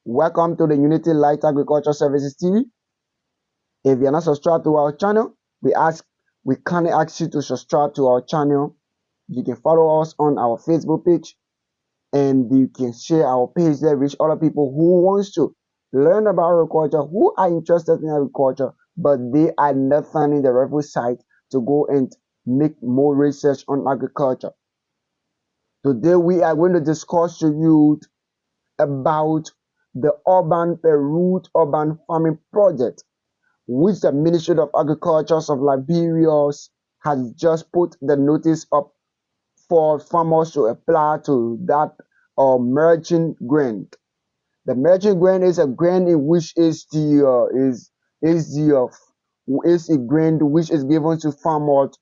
Welcome to the Unity Light Agriculture Services TV. If you're not subscribed to our channel, we kindly ask you to subscribe to our channel. You can follow us on our Facebook page and you can share our page there with other people who wants to learn about agriculture, who are interested in agriculture, but they are not finding the right site to go and make more research on agriculture. Today we are going to discuss to you about the root urban farming project, which the Ministry of Agriculture of Liberia has just put the notice up for farmers to apply to that merchant grant. The merchant grant is a grant in which is a grant which is given to farmers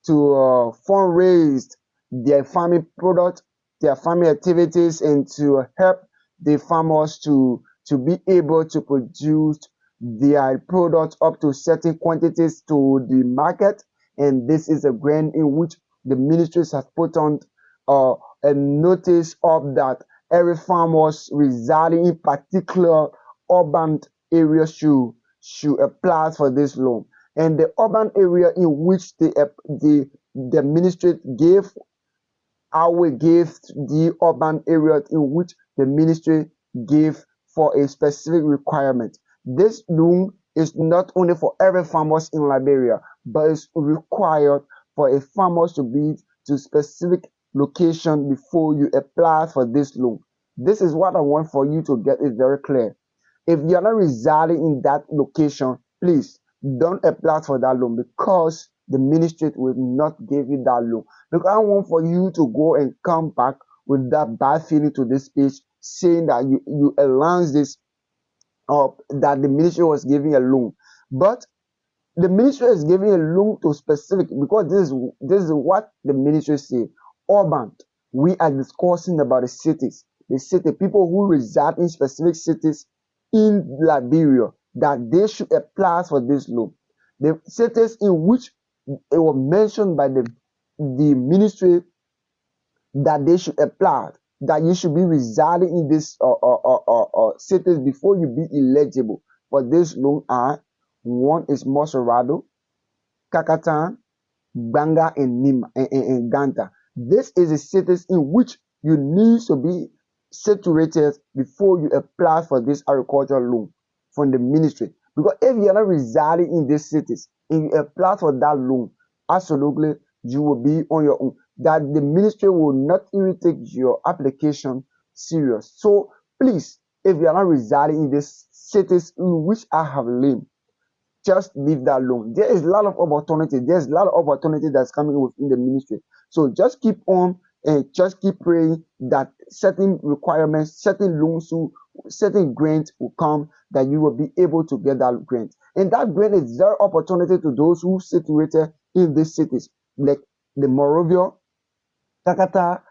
to fundraise their farming product, their farming activities, and to help the farmers to be able to produce their products up to certain quantities to the market. And this is a grant in which the ministries have put on a notice of that every farmers residing in particular urban areas should apply for this loan. And the urban area in which the ministry gave, I will give the urban area in which the ministry gave for a specific requirement. This loan is not only for every farmers in Liberia, but it's required for a farmers to be to specific location before you apply for this loan. This is what I want for you to get it very clear. If you're not residing in that location, please don't apply for that loan because the ministry will not give you that loan. Because I want for you to go and come back with that bad feeling to this page saying that you announced this that the ministry was giving a loan. But the ministry is giving a loan to specific because this is what the ministry say. Urban. We are discussing about the cities. The city people who reside in specific cities in Liberia that they should apply for this loan. The cities in which it was mentioned by the ministry that they should apply, that you should be residing in this cities before you be eligible for this loan are one is Mosorado, Kakatan, Banga, and Ganta. This is the cities in which you need to be situated before you apply for this agricultural loan from the ministry. Because if you're not residing in these cities and you apply for that loan, absolutely you will be on your own. That the ministry will not even take your application serious. So please, if you are not residing in these cities in which I have named, just leave that alone. There is a lot of opportunity. There's a lot of opportunity that's coming within the ministry. So just keep on and just keep praying that certain requirements, certain loans, certain grants will come that you will be able to get that grant. And that grant is their opportunity to those who situated in these cities, like the Morovia, Takata,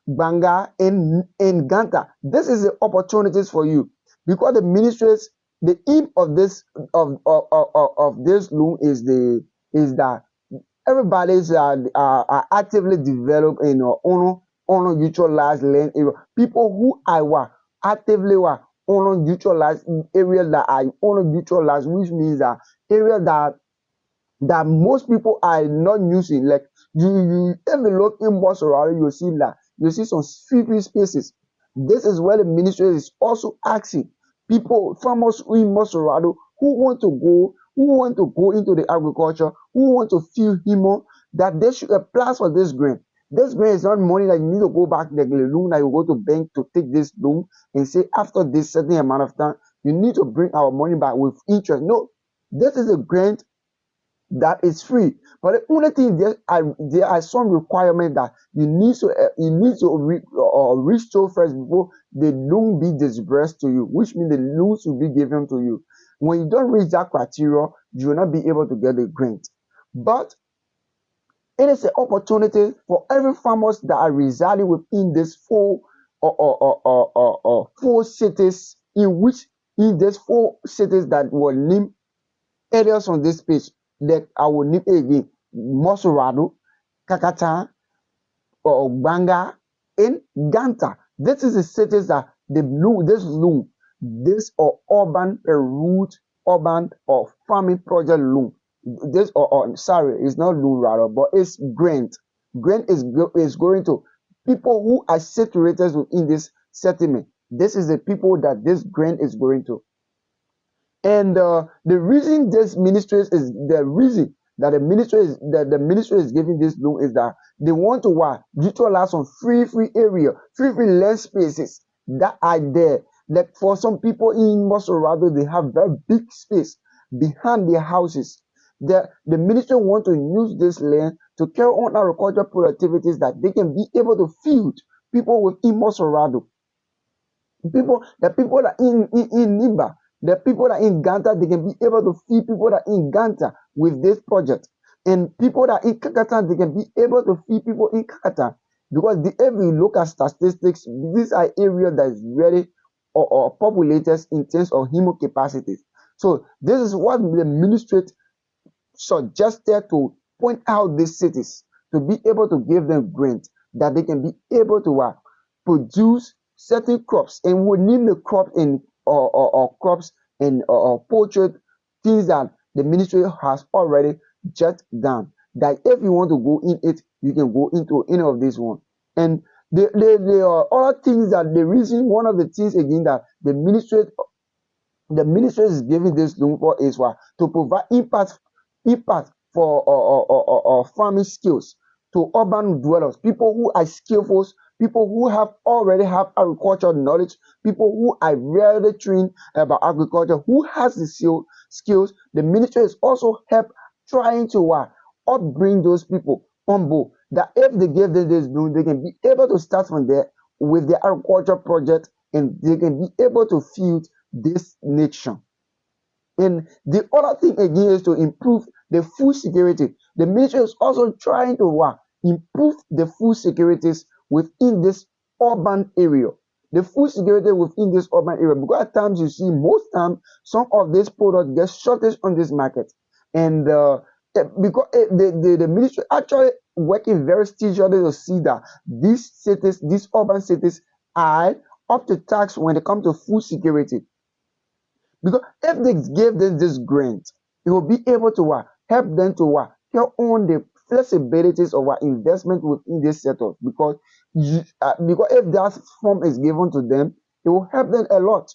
Banga, and Ganta. This is the opportunities for you because the ministries, the aim of this of this loan is that everybody's are actively developing on neutralized land area. People who are actively on neutralized areas that are on neutralized, which means that area that most people are not using. Like you if you look in Mosorado, you see some free spaces. This is where the ministry is also asking people, farmers in Mosorado who want to go into the agriculture, who want to feel human, that they should apply for this grant. This grant is not money that you need to go back the loan that you go to bank to take this loan and say after this certain amount of time you need to bring our money back with interest. No, this is a grant that is free. But the only thing there are some requirements that you need to restore first before the loan be disbursed to you, which means the loans will be given to you. When you don't reach that criteria, you will not be able to get the grant. But it is an opportunity for every farmers that are residing within these four cities in these four cities that were named areas on this page. That I will name again: Mosorado, Kakata, Banga, and Ganta. This is the cities that this loan this or urban a root urban or farming project loan. This or sorry, it's not loan rather, but it's grant. Grant is going to people who are situated within this settlement. This is the people that this grant is going to. And the reason this ministry is the reason that the ministry is giving this loan is that they want to what utilize some free area, free land spaces that are there. Like for some people in Mosorado, they have very big space behind their houses. The ministry want to use this land to carry on agricultural productivities that they can be able to feed people within Mosorado. The people that in Niba, the people that in Ganta, they can be able to feed people that in Ganta with this project. And people that in Kakatan, they can be able to feed people in Kakatan. Because if you look at statistics, these are areas that is very or populated in terms of human capacities. So this is what the ministry suggested to point out these cities to be able to give them grant that they can be able to produce certain crops, and we name the crop in or crops and poultry things that the ministry has already jot down. That if you want to go in it, you can go into any of these one. And there are other things that the reason one of the things again that the ministry is giving this loan for is what to provide impact for farming skills to urban dwellers, people who are skillful, people who have already have agricultural knowledge, people who are really trained about agriculture, who has the skills. The ministry is also help trying to upbring those people on board. That if they give them this loan, they can be able to start from there with their agriculture project, and they can be able to feed this nation. And the other thing again is to improve the food security. The ministry is also trying to improve the food securities within this urban area. The food security within this urban area, because at times you see most times some of these products get shortage on this market, and because the ministry actually working very stringently to see that these cities, these urban cities, are up to tax when it comes to food security. Because if they give them this grant, it will be able to help them to carry on the flexibilities of our investment within this sector. Because if that form is given to them, it will help them a lot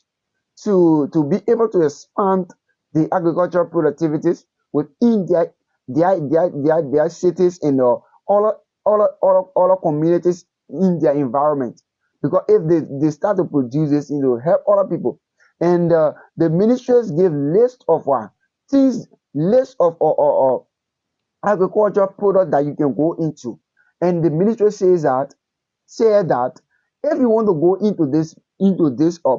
to be able to expand the agricultural productivities within their cities and all communities in their environment. Because if they start to produce this, it will help other people. And the ministries give list of things, list of agricultural products that you can go into. And the ministry said that if you want to go into this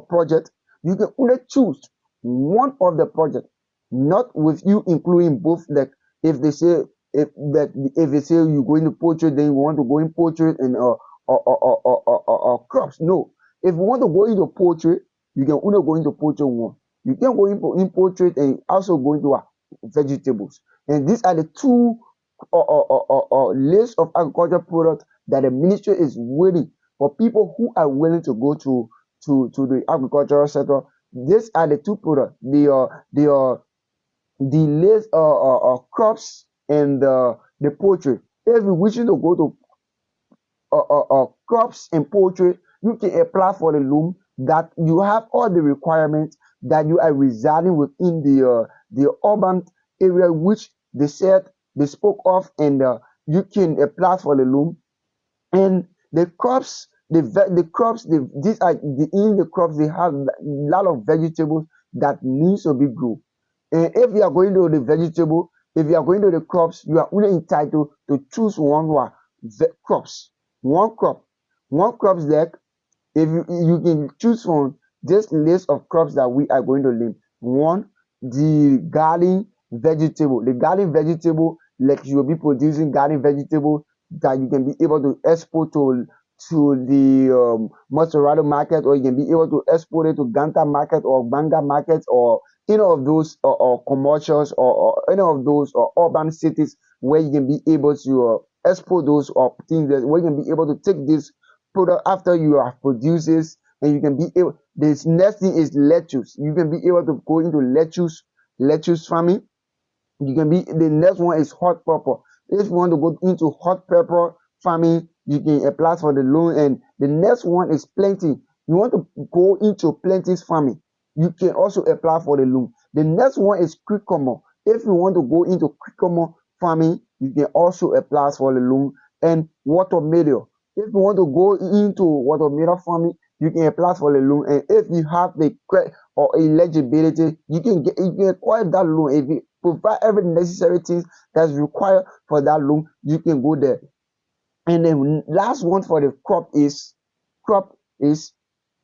project, you can only choose one of the project, not with you including both. Like if they say if they say you go into poultry, then you want to go in poultry and crops. No, if you want to go into poultry, you can only go into poultry one. You can go in poultry and also go into vegetables. And these are the two list of agricultural products that the ministry is willing for people who are willing to go to the agricultural sector. These are the two products. The list crops and the poultry. If you wishing to go to crops and poultry, you can apply for the loan that you have all the requirements that you are residing within the urban area which they spoke of, and you can apply for the loan. And the crops, the crops, these are in the crops they have a lot of vegetables that needs to be grown. And if you are going to the vegetable, if you are going to the crops, you are only entitled to choose crops, one crops deck. If you can choose from this list of crops that we are going to name. One, the garden vegetable. The garden vegetable, like you will be producing garden vegetable that you can be able to export to the Mozzarella market, or you can be able to export it to Ganta market or Banga market, or any of those or commercials, or any of those or urban cities where you can be able to export those or things that where you can be able to take this product after you have produced this and you can be able. This next thing is lettuce. You can be able to go into lettuce farming. You can be the next one is hot pepper. If you want to go into hot pepper farming, you can apply for the loan. And the next one is planting. You want to go into planting farming, you can also apply for the loan. The next one is cucumber. If you want to go into cucumber farming, you can also apply for the loan. And watermelon. If you want to go into watermelon farming, you can apply for the loan. And if you have the credit or eligibility, you can acquire that loan. If you provide every necessary things that's required for that loan, you can go there. And then last one for the crop is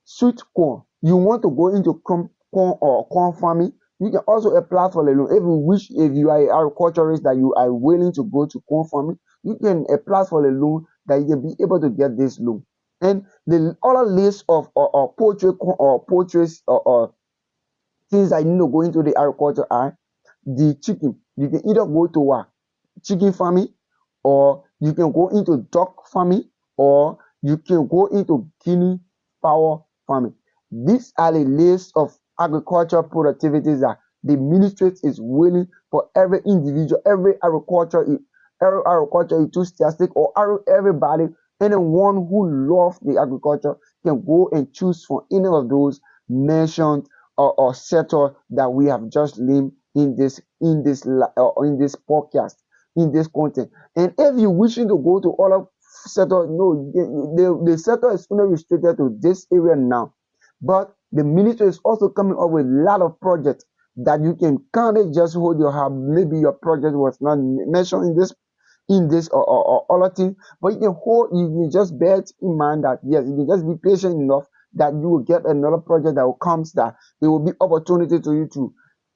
sweet corn. You want to go into corn or corn farming, you can also apply for the loan. If you are an agriculturist that you are willing to go to corn farming, you can apply for the loan that you can be able to get this loan. And the other list of poultry or poultry or things that you need to go into the agriculture are the chicken. You can either go to chicken farming, or you can go into duck farming, or you can go into guinea fowl farming. These are the list of agricultural productivities that the ministry is willing for every individual, every agriculture enthusiastic, or everybody, anyone who loves the agriculture can go and choose from any of those mentioned or sector that we have just named in this podcast, in this content. And if you're wishing to go to other sector, no, the sector is only restricted to this area now. But the ministry is also coming up with a lot of projects that you can kind of just hold your hand. Maybe your project was not mentioned in this or other thing, but you can just bear it in mind that yes, you can just be patient enough that you will get another project that will come, that there will be opportunity to you too.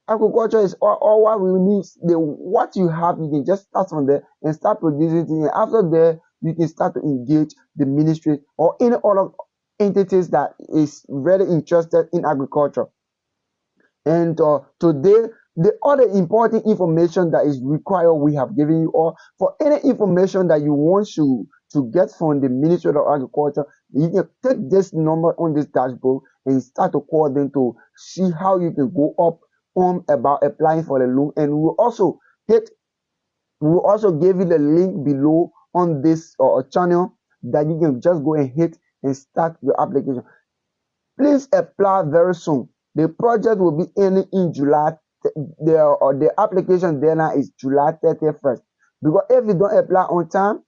Agriculture is all what we need. What you have, you can just start from there and start producing things. After there, you can start to engage the ministry or any other entities that is very interested in agriculture. And today, the other important information that is required, we have given you all. For any information that you want to get from the Ministry of Agriculture, you can take this number on this dashboard and start to call them to see how you can go up on about applying for the loan. And we'll also give you the link below on this channel that you can just go and hit and start your application. Please apply very soon. The project will be ending in July. The application deadline is July 31st. Because if you don't apply on time,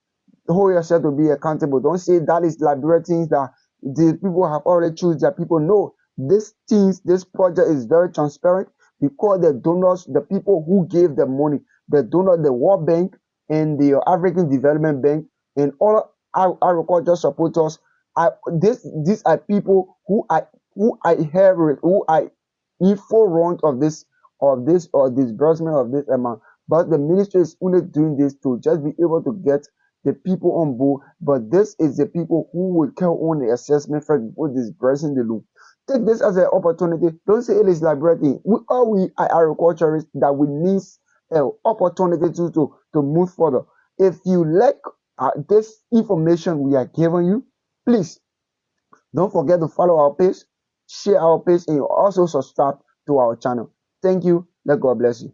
hold yourself to be accountable. Don't say that is Liberia things that the people have already chosen their people. No, this project is very transparent, because the donors, the people who gave the money, the donor, the World Bank and the African Development Bank and all agriculture supporters, these are people who are in forefront of this or disbursement of this amount. But the ministry is only doing this to just be able to get the people on board. But this is the people who will carry on the assessment first before disbursing the loan. Take this as an opportunity. Don't say it is liberating. We are agriculturists that we need an opportunity to move further. If you like this information we are giving you, please don't forget to follow our page, share our page, and also subscribe to our channel. Thank you. Let God bless you.